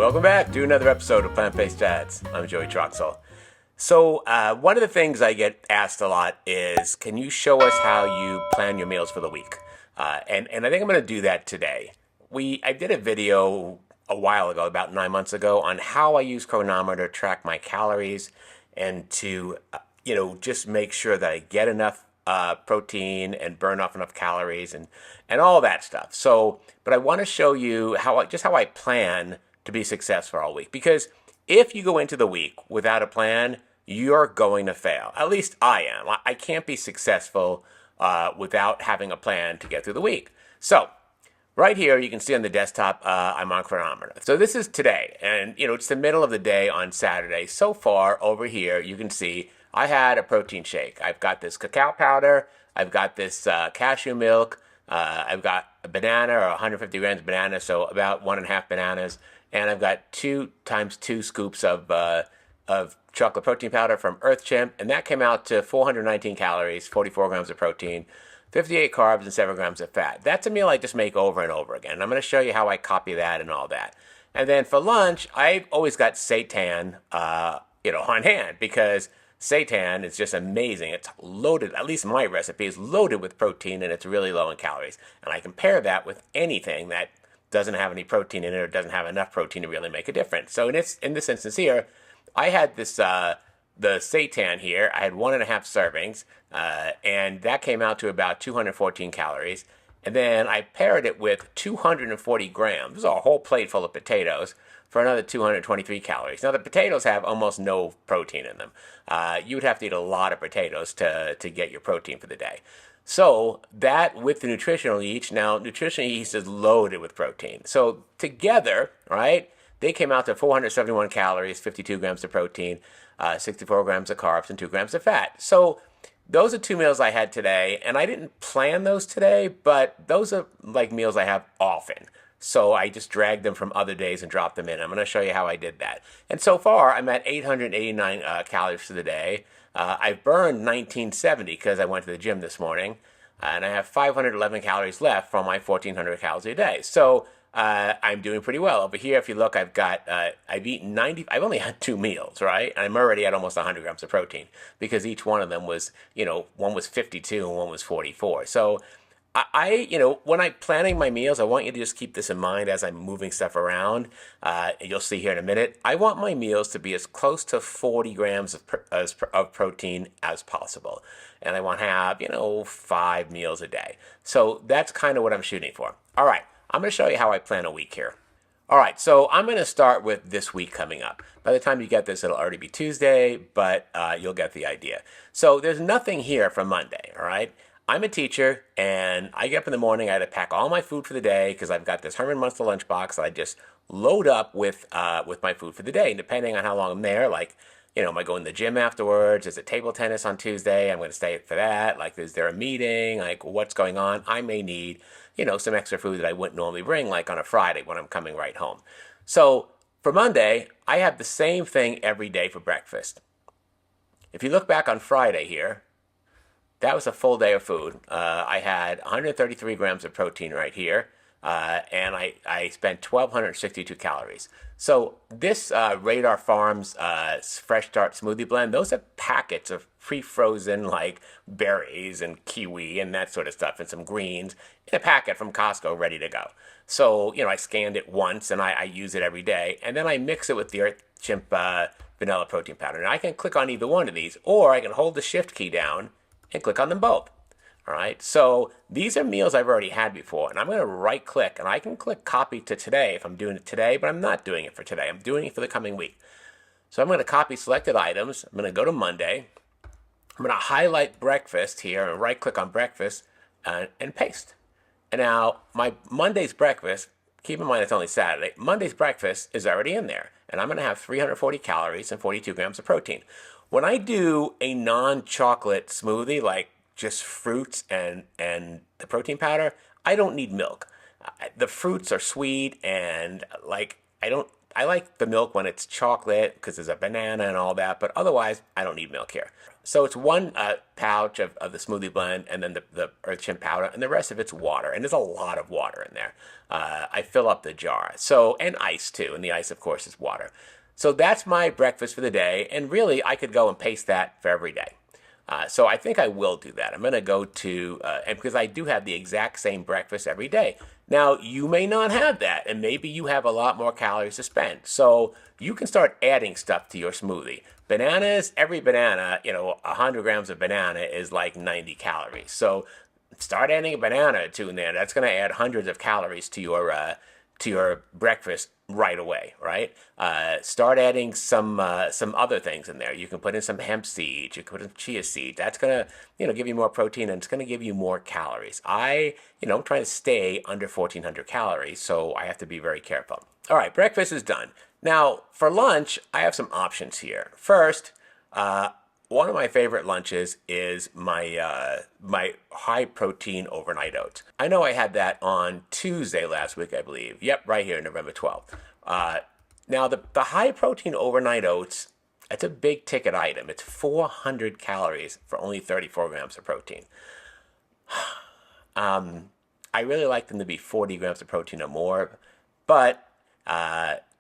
Welcome back to another episode of Plant-Based Dads. I'm Joey Troxel. So one of the things I get asked a lot is, can you show us how you plan your meals for the week? And I think I'm going to do that today. I did a video a while ago, about 9 months ago, on how I use Cronometer to track my calories and to, just make sure that I get enough protein and burn off enough calories and all that stuff. So, but I want to show you how I plan to be successful all week. Because if you go into the week without a plan, you're going to fail. At least I am. I can't be successful without having a plan to get through the week. So, right here, you can see on the desktop, I'm on Cronometer. So this is today, and it's the middle of the day on Saturday. So far, over here, you can see I had a protein shake. I've got this cacao powder. I've got this cashew milk. I've got a banana, or 150 grams of banana, so about 1.5 bananas. And I've got 2 times 2 scoops of chocolate protein powder from Earth Chimp, and that came out to 419 calories, 44 grams of protein, 58 carbs, and 7 grams of fat. That's a meal I just make over and over again. I'm going to show you how I copy that and all that. And then for lunch, I've always got seitan, on hand, because seitan is just amazing. It's loaded, at least my recipe is loaded with protein, and it's really low in calories. And I compare that with anything that doesn't have any protein in it or doesn't have enough protein to really make a difference. So in this instance here, I had this the seitan here. I had 1.5 servings, and that came out to about 214 calories. And then I paired it with 240 grams. This is a whole plate full of potatoes for another 223 calories. Now, the potatoes have almost no protein in them. You would have to eat a lot of potatoes to get your protein for the day. So that with the nutritional yeast, now nutritional yeast is loaded with protein. So together, right, they came out to 471 calories, 52 grams of protein, 64 grams of carbs, and 2 grams of fat. So those are 2 meals I had today, and I didn't plan those today, but those are like meals I have often. So I just dragged them from other days and dropped them in. I'm going to show you how I did that. And so far, I'm at 889 calories for the day. I've burned 1970 because I went to the gym this morning, and I have 511 calories left from my 1,400 calories a day. So I'm doing pretty well. Over here, if you look, I've eaten 90, I've only had 2 meals, right? And I'm already at almost 100 grams of protein because each one of them was, one was 52 and one was 44. So when I'm planning my meals, I want you to just keep this in mind as I'm moving stuff around. You'll see here in a minute. I want my meals to be as close to 40 grams of protein as possible. And I want to have, 5 meals a day. So that's kind of what I'm shooting for. All right, I'm going to show you how I plan a week here. All right, so I'm going to start with this week coming up. By the time you get this, it'll already be Tuesday, but you'll get the idea. So there's nothing here for Monday, all right? I'm a teacher, and I get up in the morning. I had to pack all my food for the day because I've got this Herman Munster lunchbox that I just load up with my food for the day. And depending on how long I'm there, like, am I going to the gym afterwards? Is it table tennis on Tuesday? I'm going to stay for that. Like, is there a meeting? Like, what's going on? I may need, some extra food that I wouldn't normally bring, like on a Friday when I'm coming right home. So for Monday, I have the same thing every day for breakfast. If you look back on Friday here, that was a full day of food. I had 133 grams of protein right here, and I spent 1,262 calories. So this Radar Farms Fresh Start Smoothie Blend, those are packets of pre-frozen like berries and kiwi and that sort of stuff and some greens in a packet from Costco ready to go. So, I scanned it once and I use it every day, and then I mix it with the Earth Chimp vanilla protein powder. And I can click on either one of these, or I can hold the shift key down and click on them both. All right, so these are meals I've already had before, and I'm going to right click, and I can click copy to today if I'm doing it today, but I'm not doing it for today. I'm doing it for the coming week. So I'm going to copy selected items. I'm going to go to Monday. I'm going to highlight breakfast here and right click on breakfast and paste. And now my Monday's breakfast, keep in mind it's only Saturday, Monday's breakfast is already in there, and I'm going to have 340 calories and 42 grams of protein. When I do a non-chocolate smoothie, like just fruits and the protein powder, I don't need milk. The fruits are sweet, and I like the milk when it's chocolate because there's a banana and all that, but otherwise I don't need milk here. So it's one pouch of the smoothie blend and then the earth chim powder, and the rest of it's water. And there's a lot of water in there. I fill up the jar. So, and ice too. And the ice, of course, is water. So that's my breakfast for the day. And really, I could go and pace that for every day. So I think I will do that. I'm going to go to, and because I do have the exact same breakfast every day. Now, you may not have that, and maybe you have a lot more calories to spend. So you can start adding stuff to your smoothie. Bananas, every banana, 100 grams of banana is like 90 calories. So start adding a banana or two in there. That's going to add hundreds of calories to your breakfast right away, right? Start adding some other things in there. You can put in some hemp seeds. You can put in chia seeds. That's gonna give you more protein, and it's gonna give you more calories. I'm trying to stay under 1,400 calories, so I have to be very careful. All right, breakfast is done. Now for lunch, I have some options here. First, one of my favorite lunches is my high protein overnight oats. I know I had that on Tuesday last week, I believe. Yep, right here, November 12th. Now the high protein overnight oats, it's a big ticket item. It's 400 calories for only 34 grams of protein. I really like them to be 40 grams of protein or more, but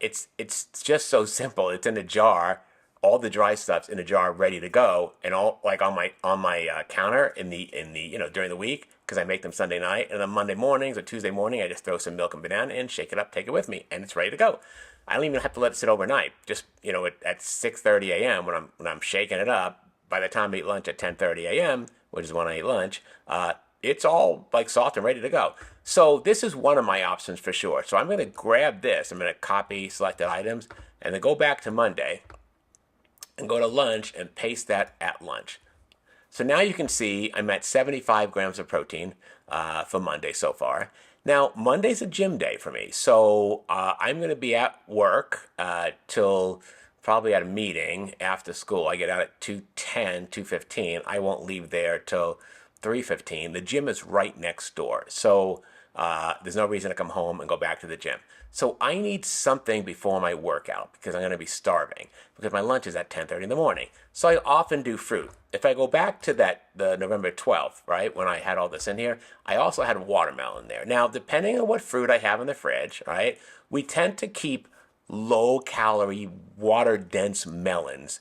it's just so simple. It's in a jar. All the dry stuff's in a jar, ready to go, and all like on my counter in the during the week, because I make them Sunday night, and on Monday mornings or Tuesday morning, I just throw some milk and banana in, shake it up, take it with me, and it's ready to go. I don't even have to let it sit overnight. Just at 6:30 a.m. when I'm shaking it up. By the time I eat lunch at 10:30 a.m., which is when I eat lunch, it's all like soft and ready to go. So this is one of my options for sure. So I'm going to grab this. I'm going to copy selected items and then go back to Monday and go to lunch and paste that at lunch. So now you can see I'm at 75 grams of protein for Monday so far. Now, Monday's a gym day for me, so I'm going to be at work till probably at a meeting after school. I get out at 2:10, 2:15. I won't leave there till 3:15. The gym is right next door, so there's no reason to come home and go back to the gym. So I need something before my workout because I'm going to be starving because my lunch is at 10:30 in the morning. So I often do fruit. If I go back to the November 12th, right, when I had all this in here, I also had watermelon there. Now, depending on what fruit I have in the fridge, right, we tend to keep low-calorie, water-dense melons,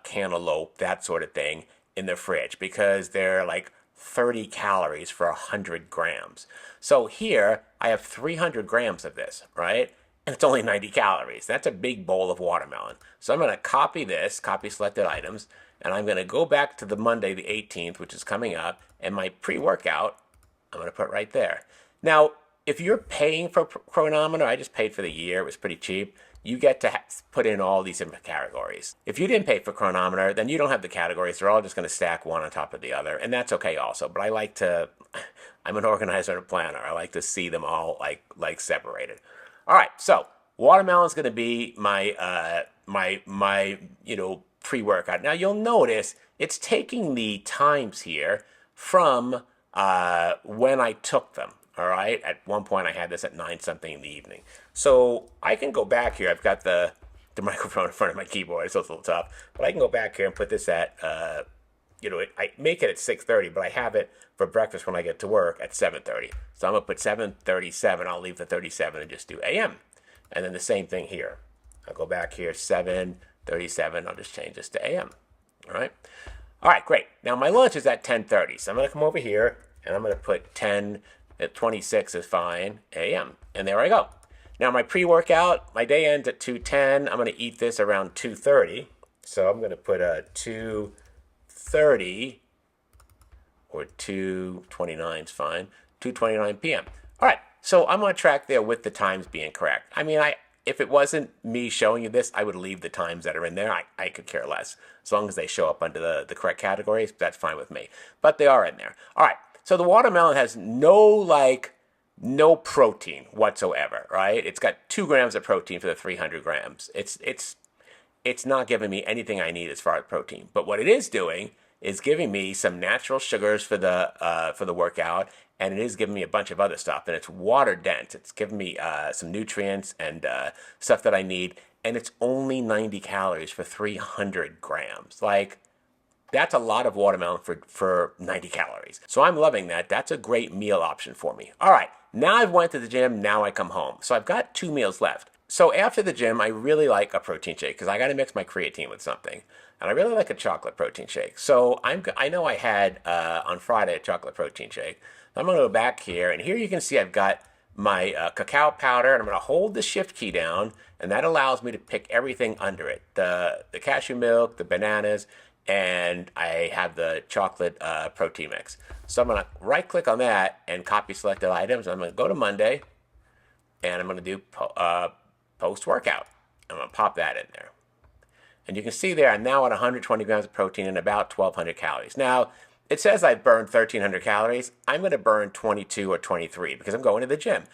cantaloupe, that sort of thing, in the fridge because they're like 30 calories for 100 grams. So here, I have 300 grams of this, right? And it's only 90 calories. That's a big bowl of watermelon. So I'm going to copy this, copy selected items, and I'm going to go back to the Monday, the 18th, which is coming up, and my pre-workout, I'm going to put right there. Now, if you're paying for Chronometer, I just paid for the year, it was pretty cheap, you get to put in all these different categories. If you didn't pay for Chronometer, then you don't have the categories. They're all just going to stack one on top of the other, and that's okay also. But I'm an organizer and a planner. I like to see them all like separated. All right, so watermelon's going to be my pre-workout. Now you'll notice it's taking the times here from when I took them. All right, at one point I had this at 9 something in the evening. So I can go back here. I've got the microphone in front of my keyboard, so it's a little tough. But I can go back here and put this at, I make it at 6:30, but I have it for breakfast when I get to work at 7:30. So I'm going to put 7:37. I'll leave the 37 and just do AM. And then the same thing here. I'll go back here, 7:37. I'll just change this to AM. All right. All right, great. Now my lunch is at 10:30. So I'm going to come over here, and I'm going to put 10 at 26 is fine, AM. And there I go. Now my pre-workout, my day ends at 2:10. I'm going to eat this around 2:30. So I'm going to put a 2:30 or 2:29 is fine. 2:29 p.m. All right. So I'm on track there with the times being correct. I mean, if it wasn't me showing you this, I would leave the times that are in there. I could care less. As long as they show up under the correct categories, that's fine with me. But they are in there. All right. So the watermelon has no protein whatsoever, right? It's got 2 grams of protein for the 300 grams. It's not giving me anything I need as far as protein. But what it is doing is giving me some natural sugars for the workout, and it is giving me a bunch of other stuff. And it's water dense. It's giving me some nutrients and stuff that I need. And it's only 90 calories for 300 grams. Like, That's a lot of watermelon for 90 calories. So I'm loving that. That's a great meal option for me. All right, now I've went to the gym, now I come home. So I've got 2 meals left. So after the gym, I really like a protein shake because I got to mix my creatine with something. And I really like a chocolate protein shake. So I know I had on Friday a chocolate protein shake. I'm going to go back here, and here you can see I've got my cacao powder, and I'm going to hold the shift key down, and that allows me to pick everything under it. The cashew milk, the bananas, and I have the chocolate protein mix. So I'm going to right click on that and copy selected items. I'm going to go to Monday, and I'm going to do post workout. I'm going to pop that in there. And you can see there I'm now at 120 grams of protein and about 1,200 calories. Now, it says I burned 1,300 calories. I'm going to burn 22 or 23 because I'm going to the gym.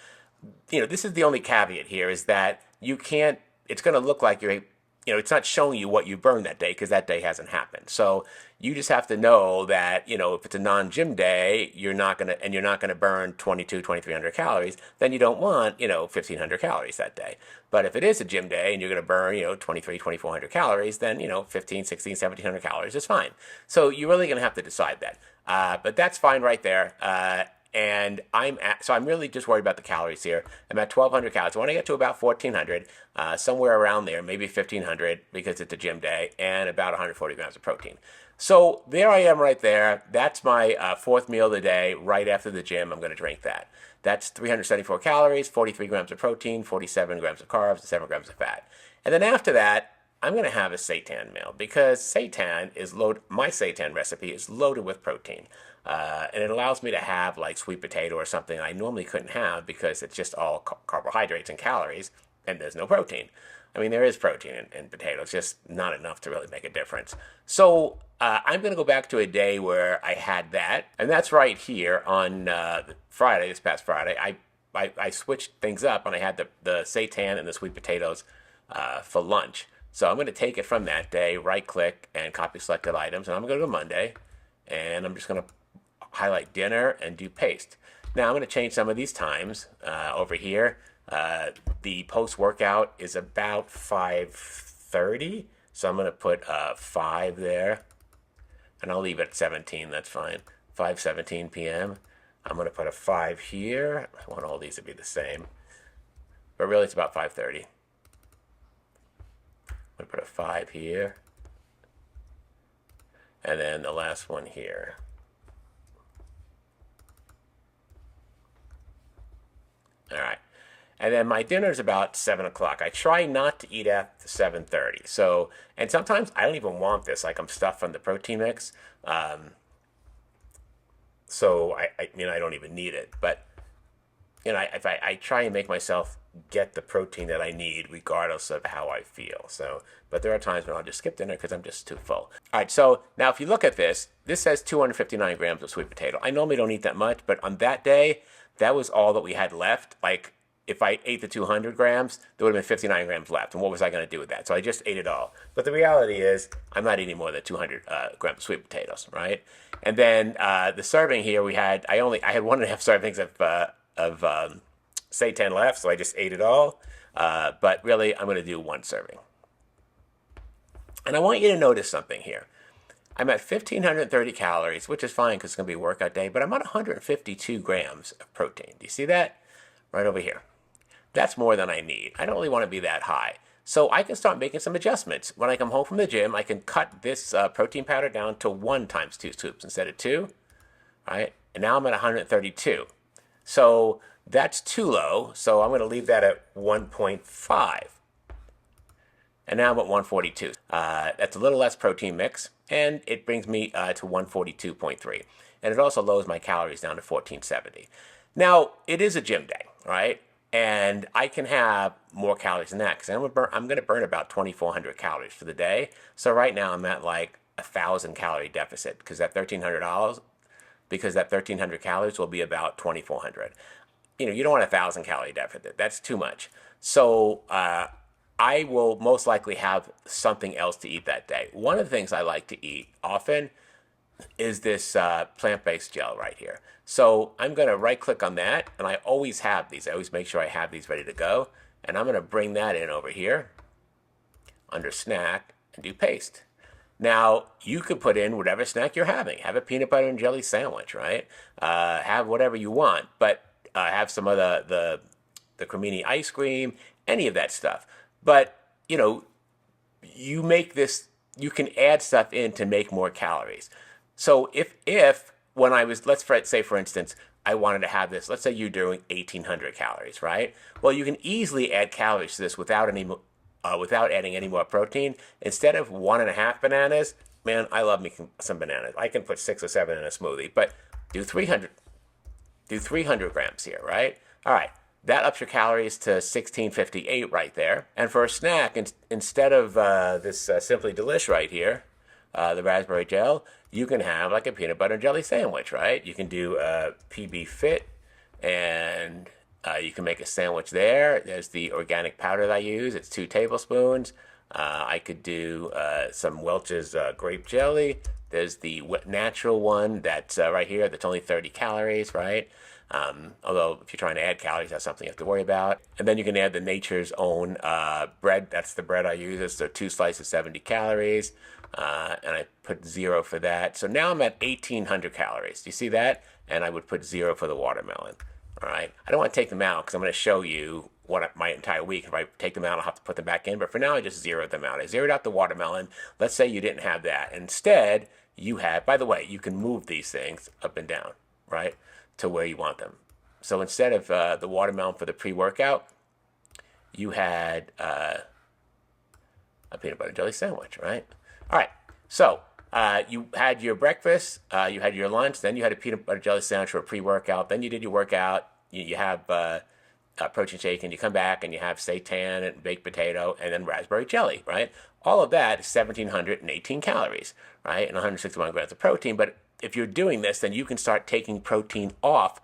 You know, this is the only caveat here is that you can't, it's going to look like you're, it's not showing you what you burned that day because that day hasn't happened. So you just have to know that, if it's a non-gym day, you're not going to burn 22, 2,300 calories, then you don't want, 1,500 calories that day. But if it is a gym day and you're going to burn, 23, 2,400 calories, then, 15, 16, 1,700 calories is fine. So you're really going to have to decide that. But that's fine right there. And so I'm really just worried about the calories here. I'm at 1,200 calories. I want to get to about 1,400, somewhere around there, maybe 1,500 because it's a gym day, and about 140 grams of protein. So there I am right there. That's my fourth meal of the day. Right after the gym, I'm going to drink that. That's 374 calories, 43 grams of protein, 47 grams of carbs, and 7 grams of fat. And then after that, I'm going to have a seitan meal because seitan is loaded. My seitan recipe is loaded with protein. And it allows me to have like sweet potato or something I normally couldn't have because it's just all carbohydrates and calories and there's no protein. I mean, there is protein in potato. It's just not enough to really make a difference. So I'm going to go back to a day where I had that. And that's right here on Friday, this past Friday. I switched things up and I had the seitan and the sweet potatoes for lunch. So I'm going to take it from that day, right click and copy selected items. And I'm going to go to Monday and I'm just going to highlight dinner and do paste. Now I'm going to change some of these times over here. The post-workout is about 5:30, so I'm going to put 5 there, and I'll leave it at 17, that's fine. 5:17 p.m. I'm going to put a 5 here. I want all these to be the same, but really it's about 5:30. I'm going to put a 5 here, and then the last one here. All right. And then my dinner is about 7 o'clock. I try not to eat after 7:30. So, and sometimes I don't even want this. Like I'm stuffed from the protein mix. So I don't even need it. But, if I try and make myself get the protein that I need regardless of how I feel. So, but there are times when I'll just skip dinner because I'm just too full. All right. So now if you look at this says 259 grams of sweet potato. I normally don't eat that much, but on that day, that was all that we had left. Like, if I ate the 200 grams, there would have been 59 grams left. And what was I going to do with that? So I just ate it all. But the reality is, I'm not eating more than 200 grams of sweet potatoes, right? And then the serving here, I had 1.5 servings of seitan left, so I just ate it all. But really, I'm going to do 1 serving. And I want you to notice something here. I'm at 1,530 calories, which is fine because it's going to be a workout day, but I'm at 152 grams of protein. Do you see that? Right over here. That's more than I need. I don't really want to be that high. So I can start making some adjustments. When I come home from the gym, I can cut this protein powder down to 1 times 2 scoops instead of 2. Right? And now I'm at 132. So that's too low, so I'm going to leave that at 1.5. And now I'm at 142. That's a little less protein mix, and it brings me to 142.3. And it also lowers my calories down to 1,470. Now, it is a gym day, right? And I can have more calories than that because I'm going to burn about 2,400 calories for the day. So right now I'm at like 1,000 calorie deficit because that $1,300 calories will be about 2,400. You don't want 1,000 calorie deficit. That's too much. So I will most likely have something else to eat that day. One of the things I like to eat often is this plant-based gel right here. So I'm going to right-click on that, and I always have these. I always make sure I have these ready to go. And I'm going to bring that in over here under snack and do paste. Now, you could put in whatever snack you're having. Have a peanut butter and jelly sandwich, right? Have whatever you want, but have some of the cremini ice cream, any of that stuff. But, you know, you make this, you can add stuff in to make more calories. So if when I was, let's say for instance, I wanted to have this, let's say you're doing 1,800 calories, right? Well, you can easily add calories to this without adding any more protein. Instead of 1.5 bananas, man, I love me some bananas. I can put 6 or 7 in a smoothie, but do 300, do 300 grams here, right? All right, that ups your calories to 1658 right there. And for a snack, instead of this Simply Delish right here, the raspberry gel, you can have like a peanut butter and jelly sandwich, right? You can do PB Fit, and you can make a sandwich there. There's the organic powder that I use. It's 2 tablespoons. I could do some Welch's grape jelly. There's the natural one that's right here. That's only 30 calories, right? Although if you're trying to add calories, that's something you have to worry about. And then you can add the Nature's Own bread. That's the bread I use. It's the 2 slices, 70 calories. And I put 0 for that. So now I'm at 1,800 calories. Do you see that? And I would put 0 for the watermelon. All right. I don't want to take them out because I'm going to show you what my entire week. If I take them out, I'll have to put them back in. But for now, I just zeroed them out. I zeroed out the watermelon. Let's say you didn't have that. Instead, you have, by the way, you can move these things up and down, right, to where you want them. So instead of the watermelon for the pre-workout, you had a peanut butter jelly sandwich, right? All right. So you had your breakfast, you had your lunch, then you had a peanut butter jelly sandwich for a pre-workout. Then you did your workout. You have a protein shake, and you come back and you have seitan and baked potato and then raspberry jelly, right? All of that is 1,718 calories, right? And 161 grams of protein. But if you're doing this, then you can start taking protein off.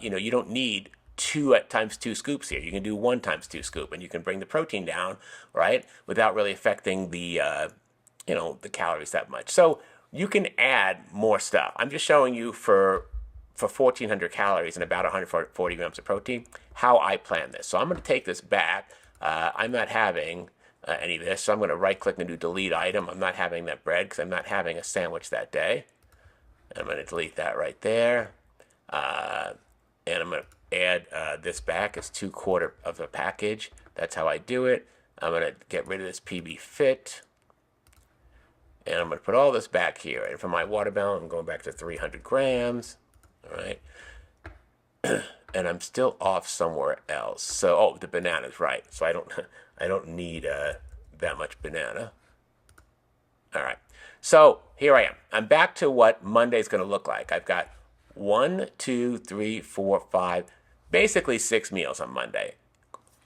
You don't need 2 times 2 scoops here. You can do 1 times 2 scoop, and you can bring the protein down, right, without really affecting the the calories that much. So you can add more stuff. I'm just showing you for 1,400 calories and about 140 grams of protein, how I plan this. So I'm going to take this back. I'm not having any of this, so I'm going to right-click and do delete item. I'm not having that bread because I'm not having a sandwich that day. I'm going to delete that right there. And I'm going to add this back as 2/4 of a package. That's how I do it. I'm going to get rid of this PB Fit. And I'm going to put all this back here. And for my watermelon, I'm going back to 300 grams. All right. And I'm still off somewhere else. So, the banana's right. So I don't need that much banana. All right. So here I am. I'm back to what Monday's going to look like. I've got 1, 2, 3, 4, 5, basically 6 meals on Monday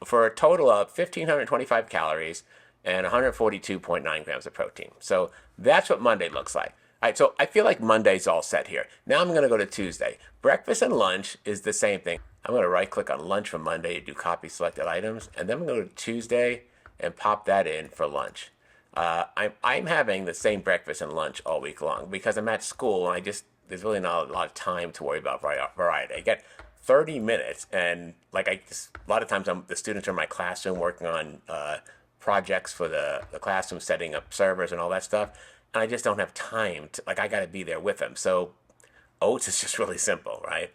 for a total of 1,525 calories and 142.9 grams of protein. So that's what Monday looks like. All right, so I feel like Monday's all set here. Now I'm going to go to Tuesday. Breakfast and lunch is the same thing. I'm going to right-click on lunch for Monday, do copy selected items, and then I'm going to go to Tuesday and pop that in for lunch. I'm having the same breakfast and lunch all week long because I'm at school and there's really not a lot of time to worry about variety. I get 30 minutes, and a lot of times the students are in my classroom working on projects for the classroom, setting up servers and all that stuff, and I just don't have time to, I got to be there with them. So oats is just really simple, right?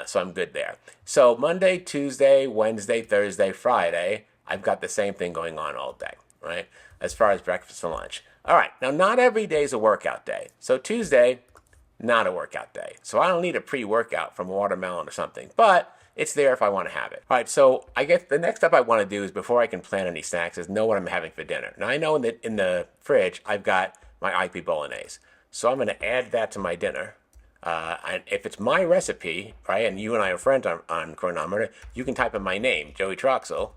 So I'm good there. So Monday, Tuesday, Wednesday, Thursday, Friday, I've got the same thing going on all day, right? As far as breakfast and lunch. All right, now not every day is a workout day. So Tuesday, not a workout day. So I don't need a pre-workout from watermelon or something, but it's there if I want to have it. All right, so I guess the next step I want to do is, before I can plan any snacks, is know what I'm having for dinner. Now I know in the fridge, I've got my IP bolognese. So I'm going to add that to my dinner. And if it's my recipe, right, and you and I are friends on Chronometer, you can type in my name, Joey Troxel,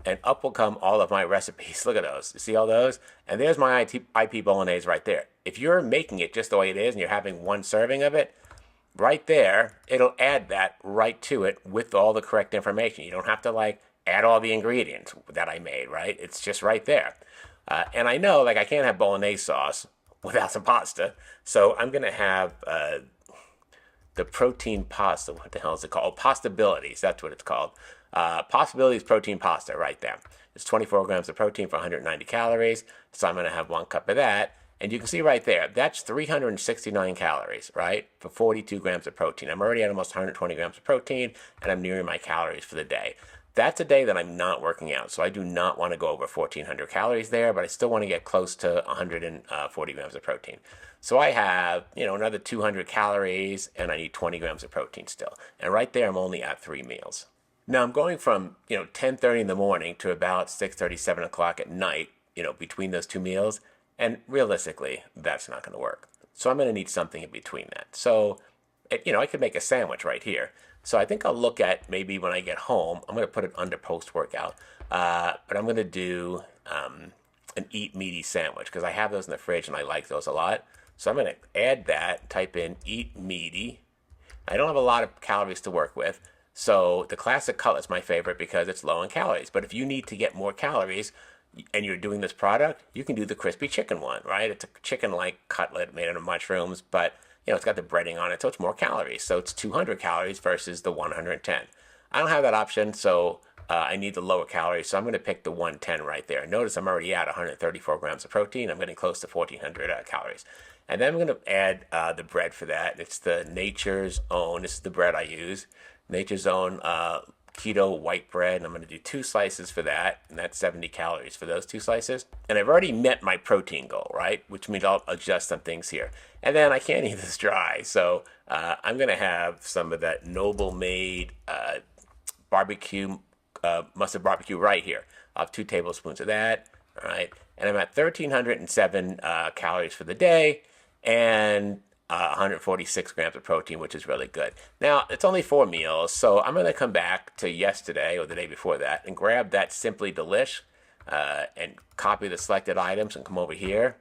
and up will come all of my recipes. Look at those. You see all those? And there's my IP bolognese right there. If you're making it just the way it is and you're having 1 serving of it, right there, it'll add that right to it with all the correct information. You don't have to add all the ingredients that I made, right? It's just right there. And I know I can't have bolognese sauce without some pasta. So I'm going to have the protein pasta. What the hell is it called? Pastabilities. That's what it's called. Possibilities protein pasta right there. It's 24 grams of protein for 190 calories. So I'm going to have 1 cup of that. And you can see right there, that's 369 calories, right? For 42 grams of protein. I'm already at almost 120 grams of protein, and I'm nearing my calories for the day. That's a day that I'm not working out, so I do not want to go over 1,400 calories there, but I still want to get close to 140 grams of protein. So I have, another 200 calories, and I need 20 grams of protein still. And right there, I'm only at 3 meals. Now I'm going from, 10:30 in the morning to about 6:30, 7 o'clock at night, between those 2 meals. And realistically, that's not going to work. So I'm going to need something in between that. So, I could make a sandwich right here. So I think I'll look at maybe when I get home, I'm going to put it under post-workout. But I'm going to do an eat meaty sandwich because I have those in the fridge and I like those a lot. So I'm going to add that, type in eat meaty. I don't have a lot of calories to work with. So the classic color is my favorite because it's low in calories. But if you need to get more calories, and you're doing this product, you can do the crispy chicken one, right? It's a chicken-like cutlet made out of mushrooms, but it's got the breading on it, so it's more calories. So it's 200 calories versus the 110. I don't have that option, so I need the lower calories, so I'm going to pick the 110 right there. Notice I'm already at 134 grams of protein. I'm getting close to 1,400 calories. And then I'm going to add the bread for that. It's the Nature's Own. This is the bread I use. Nature's Own keto white bread, and I'm going to do 2 slices for that, and that's 70 calories for those 2 slices. And I've already met my protein goal, right? Which means I'll adjust some things here. And then I can't eat this dry, so I'm going to have some of that Noble Made barbecue, mustard barbecue right here. I'll have 2 tablespoons of that, all right? And I'm at 1,307 calories for the day, and 146 grams of protein, which is really good. Now, it's only 4 meals, so I'm going to come back to yesterday or the day before that and grab that Simply Delish and copy the selected items and come over here.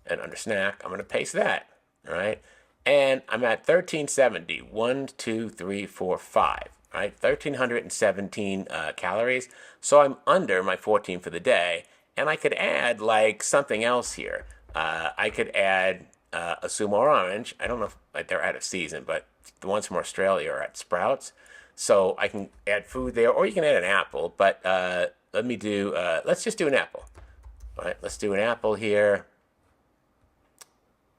And under snack, I'm going to paste that, all right? And I'm at 1,370. 1, 2, 3, 4, 5, right? 1,317 calories. So I'm under my 14 for the day. And I could add like something else here. I could add a sumo orange. I don't know if they're out of season, but the ones from Australia are at Sprouts. So I can add food there, or you can add an apple. But let's just do an apple. All right, let's do an apple here.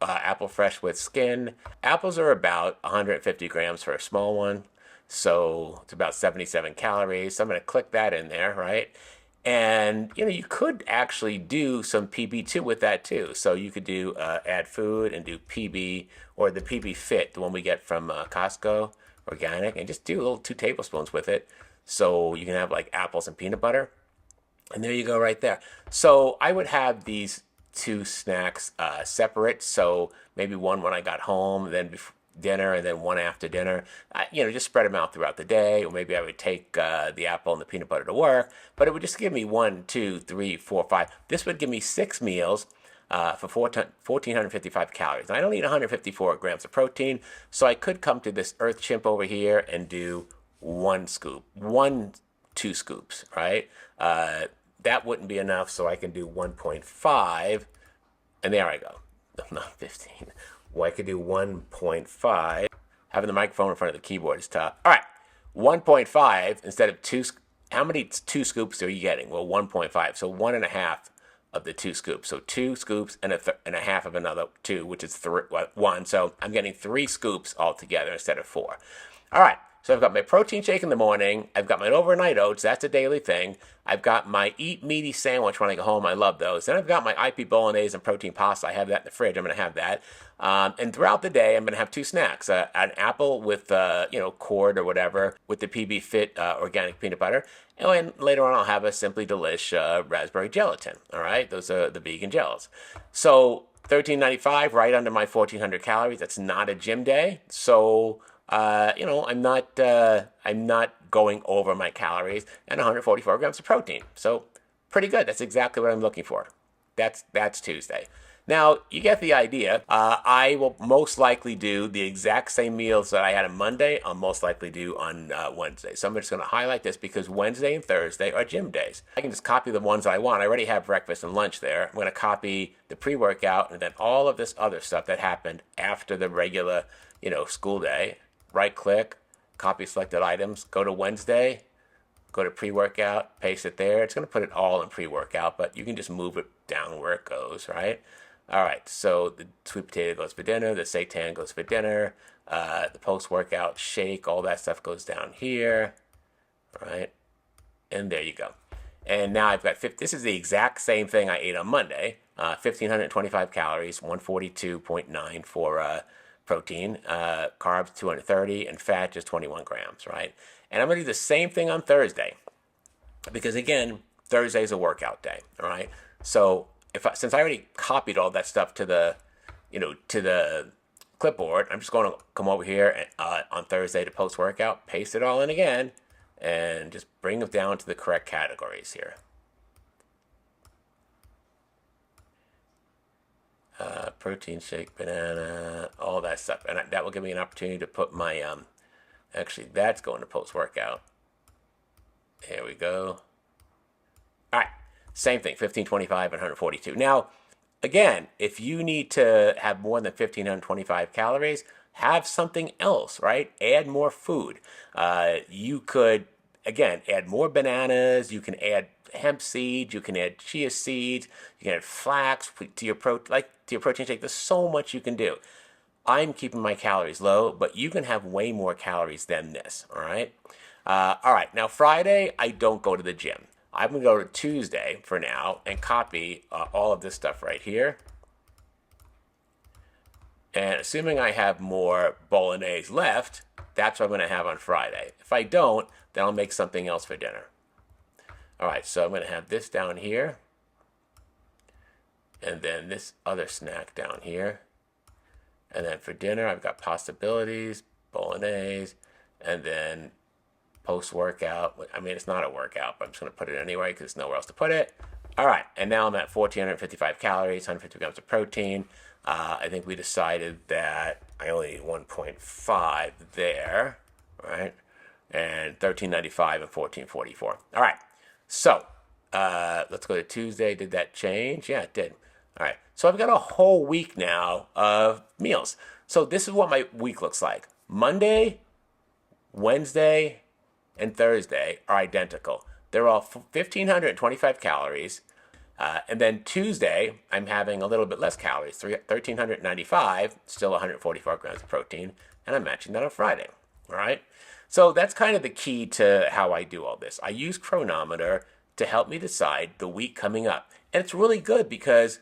Apple fresh with skin. Apples are about 150 grams for a small one. So it's about 77 calories. So I'm going to click that in there, right? And, you could actually do some PB2 with that too. So you could do add food and do PB, or the PB Fit, the one we get from Costco, organic, and just do a little 2 tablespoons with it. So you can have like apples and peanut butter. And there you go right there. So I would have these 2 snacks separate. So maybe one when I got home, then before dinner, and then one after dinner. Just spread them out throughout the day. Or maybe I would take the apple and the peanut butter to work. But it would just give me 1, 2, 3, 4, 5. This would give me 6 meals for 1,455 calories. And I don't need 154 grams of protein. So I could come to this Earth Chimp over here and do 1 scoop, 2 scoops, right? That wouldn't be enough, so I can do 1.5. And there I go. Not 15. Well, I could do 1.5. Having the microphone in front of the keyboard is tough. All right, 1.5 instead of 2. How many 2 scoops are you getting? Well, 1.5. So 1.5 of the 2 scoops. So 2 scoops and a half of another 2, which is 1. So I'm getting 3 scoops altogether instead of 4. All right. So I've got my protein shake in the morning. I've got my overnight oats. That's a daily thing. I've got my eat meaty sandwich when I go home. I love those. Then I've got my IP bolognese and protein pasta. I have that in the fridge. I'm going to have that. And throughout the day, I'm going to have 2 snacks. An apple with, cord or whatever with the PB Fit organic peanut butter. And then later on, I'll have a Simply Delish raspberry gelatin. All right? Those are the vegan gels. So $13.95, right under my 1,400 calories. That's not a gym day. So... I'm not going over my calories, and 144 grams of protein. So pretty good. That's exactly what I'm looking for. That's Tuesday. Now, you get the idea. I will most likely do the exact same meals that I had on Monday. I'll most likely do on Wednesday. So I'm just going to highlight this because Wednesday and Thursday are gym days. I can just copy the ones that I want. I already have breakfast and lunch there. I'm going to copy the pre-workout and then all of this other stuff that happened after the regular, school day. Right-click, copy selected items, go to Wednesday, go to pre-workout, paste it there. It's going to put it all in pre-workout, but you can just move it down where it goes, right? All right, so the sweet potato goes for dinner, the seitan goes for dinner, the post-workout shake, all that stuff goes down here. All right, and there you go. And now I've got 50, this is the exact same thing I ate on Monday. 1,525 calories, 142.9 for protein, carbs 230, and fat just 21 grams, right? And I'm gonna do the same thing on Thursday because again, Thursday is a workout day, all right? So since I already copied all that stuff to the, to the clipboard, I'm just going to come over here and, on Thursday to post workout, paste it all in again, and just bring them down to the correct categories here. Protein shake, banana, all that stuff. And that will give me an opportunity to put my, actually that's going to post workout. There we go. All right, same thing, 1525 and 142. Now, again, if you need to have more than 1,525 calories, have something else, right? Add more food. You could, again, add more bananas. You can add hemp seeds. You can add chia seeds. You can add flax to your protein shake. There's so much you can do. I'm keeping my calories low, but you can have way more calories than this, all right? All right, now Friday, I don't go to the gym. I'm going to go to Tuesday for now and copy all of this stuff right here. And assuming I have more bolognese left, that's what I'm going to have on Friday. If I don't, then I'll make something else for dinner. All right, so I'm going to have this down here. And then this other snack down here. And then for dinner, I've got possibilities, bolognese, and then post-workout. I mean, it's not a workout, but I'm just going to put it anyway because there's nowhere else to put it. All right, and now I'm at 1,455 calories, 150 grams of protein. I think we decided that I only need 1.5 there, right? And 1,395 and 1,444. All right, so let's go to Tuesday. Did that change? Yeah, it did. All right, so I've got a whole week now of meals. So this is what my week looks like. Monday, Wednesday, and Thursday are identical. They're all 1,525 calories. And then Tuesday, I'm having a little bit less calories, 1,395, still 144 grams of protein, and I'm matching that on Friday, all right? So that's kind of the key to how I do all this. I use Cronometer to help me decide the week coming up. And it's really good because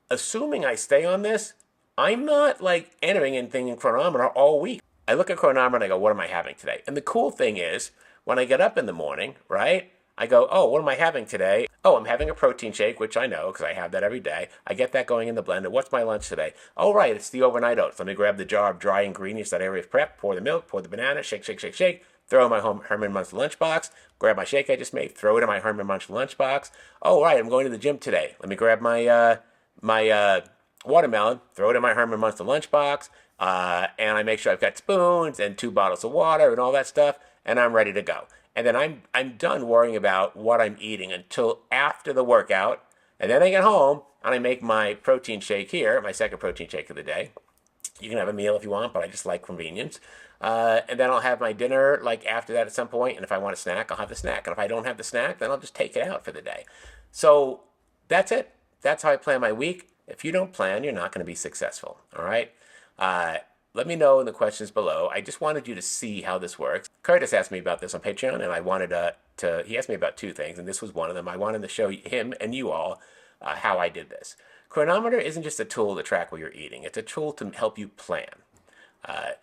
assuming I stay on this, I'm not like entering anything in Cronometer all week. I look at Cronometer and I go, what am I having today? And the cool thing is, when I get up in the morning, right, I go, oh, what am I having today? Oh, I'm having a protein shake, which I know because I have that every day. I get that going in the blender. What's my lunch today? Oh, right, it's the overnight oats. Let me grab the jar of dry ingredients that I already prepped, pour the milk, pour the banana, shake, shake, shake, shake, throw in my Herman Munch lunchbox, grab my shake I just made, throw it in my Herman Munch lunchbox. Oh, right, I'm going to the gym today. Let me grab my watermelon, throw it in my Herman Munch lunchbox, and I make sure I've got spoons and 2 bottles of water and all that stuff, and I'm ready to go. And then I'm done worrying about what I'm eating until after the workout. And then I get home and I make my protein shake here, my second protein shake of the day. You can have a meal if you want, but I just like convenience. And then I'll have my dinner like after that at some point. And if I want a snack, I'll have the snack. And if I don't have the snack, then I'll just take it out for the day. So that's it. That's how I plan my week. If you don't plan, you're not going to be successful. All right. Let me know in the questions below. I just wanted you to see how this works. Curtis asked me about this on Patreon, and I wanted he asked me about 2 things, and this was one of them. I wanted to show him and you all how I did this. Cronometer isn't just a tool to track what you're eating. It's a tool to help you plan.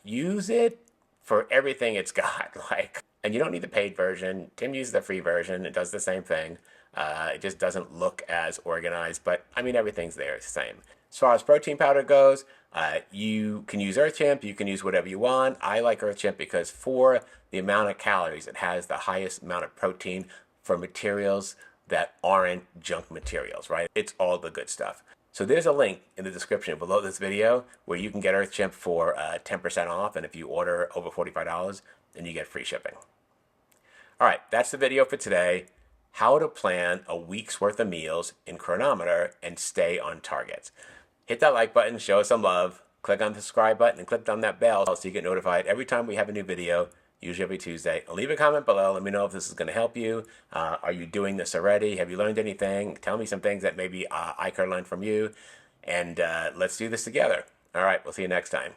Use it for everything it's got. And you don't need the paid version. Tim uses the free version. It does the same thing. It just doesn't look as organized, but I mean, everything's there. It's the same. As far as protein powder goes, you can use EarthChimp. You can use whatever you want. I like EarthChimp because for the amount of calories, it has the highest amount of protein for materials that aren't junk materials, right? It's all the good stuff. So there's a link in the description below this video where you can get EarthChimp for 10% off. And if you order over $45, then you get free shipping. All right, that's the video for today. How to plan a week's worth of meals in Cronometer and stay on target. Hit that like button, show us some love, click on the subscribe button, and click on that bell so you get notified every time we have a new video, usually every Tuesday. And leave a comment below. Let me know if this is going to help you. Are you doing this already? Have you learned anything? Tell me some things that maybe I could learn from you. and let's do this together. All right, we'll see you next time.